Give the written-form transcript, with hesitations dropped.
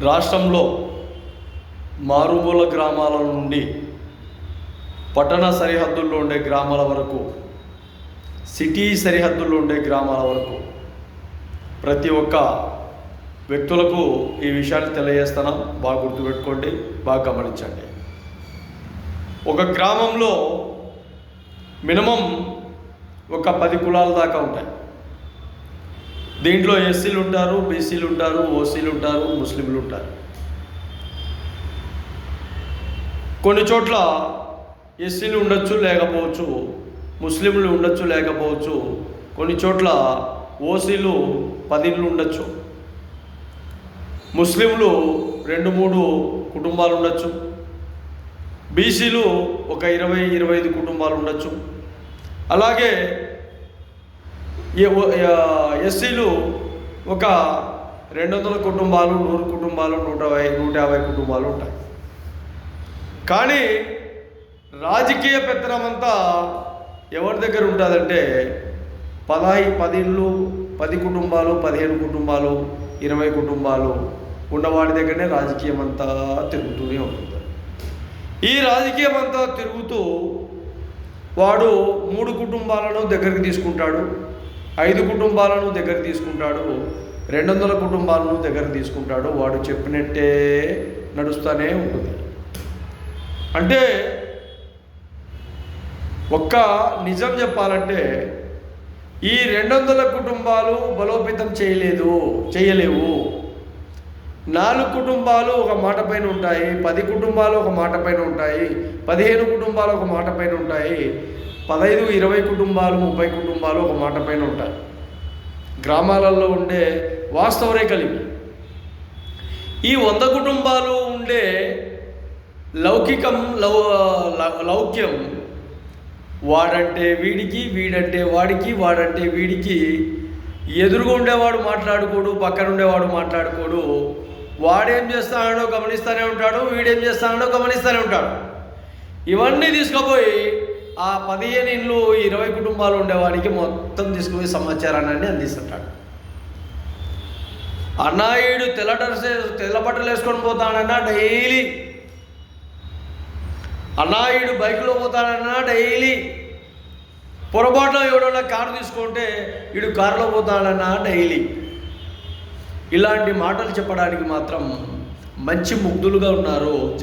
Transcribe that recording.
రాష్ట్రంలో మారుమూల గ్రామాల నుండి పట్టణ సరిహద్దుల్లో ఉండే గ్రామాల వరకు, సిటీ సరిహద్దుల్లో ఉండే గ్రామాల వరకు ప్రతి ఒక్క వ్యక్తులకు ఈ విషయాన్ని తెలియజేస్తున్నాం. బాగా గుర్తుపెట్టుకోండి, బాగా గమనించండి. ఒక గ్రామంలో మినిమం ఒక 10 కులాల దాకా ఉంటాయి. దీంట్లో ఎస్సీలు ఉంటారు, బీసీలు ఉంటారు, ఓసీలు ఉంటారు, ముస్లింలు ఉంటారు. కొన్ని చోట్ల ఎస్సీలు ఉండొచ్చు, లేకపోవచ్చు, ముస్లింలు ఉండొచ్చు, లేకపోవచ్చు, కొన్ని చోట్ల ఓసీలు 10 ఉండొచ్చు, ముస్లింలు 2-3 కుటుంబాలు ఉండొచ్చు, బీసీలు ఒక 20-25 కుటుంబాలు ఉండొచ్చు, అలాగే ఎస్సీలు ఒక 200 కుటుంబాలు, 100 కుటుంబాలు, 150 కుటుంబాలు ఉంటాయి. కానీ రాజకీయ పెత్తనమంతా ఎవరి దగ్గర ఉంటుందంటే 10 ఇళ్ళు, 10 కుటుంబాలు, 15 కుటుంబాలు, 20 కుటుంబాలు ఉన్నవాడి దగ్గరనే రాజకీయం అంతా తిరుగుతూనే ఉంటుంది. ఈ రాజకీయం అంతా తిరుగుతూ వాడు 3 కుటుంబాలను దగ్గరికి తీసుకుంటాడు, 5 కుటుంబాలను దగ్గర తీసుకుంటాడు, 200 కుటుంబాలను దగ్గర తీసుకుంటాడు. వాడు చెప్పినట్టే నడుస్తూనే ఉంటుంది. అంటే ఒక్క నిజం చెప్పాలంటే ఈ 200 కుటుంబాలు బలోపేతం చేయలేవు. 4 కుటుంబాలు ఒక మాట పైన ఉంటాయి, 10 కుటుంబాలు ఒక మాట పైన ఉంటాయి, 15 కుటుంబాలు ఒక మాట పైన ఉంటాయి, 15-20 కుటుంబాలు, 30 కుటుంబాలు ఒక మాట పైన ఉంటాయి. గ్రామాలలో ఉండే వాస్తవ రేఖలివి. ఈ 100 కుటుంబాలు ఉండే లౌక్యం వాడంటే వీడికి, వీడంటే వాడికి, వాడంటే వీడికి. ఎదురుగా ఉండేవాడు మాట్లాడుకోడు, పక్కన ఉండేవాడు మాట్లాడుకోడు. వాడేం చేస్తాడో గమనిస్తూనే ఉంటాడు, వీడేం చేస్తాడో గమనిస్తూనే ఉంటాడు. ఇవన్నీ తీసుకుపోయి ఆ 15 ఇళ్ళు, 20 కుటుంబాలు ఉండేవాడికి మొత్తం తీసుకుపోయి సమాచారాన్ని అందిస్తుంటాడు. అన్నాయుడు తెల్ల బట్టలు వేసుకొని పోతాడన్నా డైలీ, అన్నాయుడు బైక్లో పోతాడన్నా డైలీ, పొరపాటులో ఎవడన్నా కారు తీసుకుంటే వీడు కారులో పోతాడన్నా డైలీ. ఇలాంటి మాటలు చెప్పడానికి మాత్రం మంచి ముగ్ధులుగా ఉన్నారు.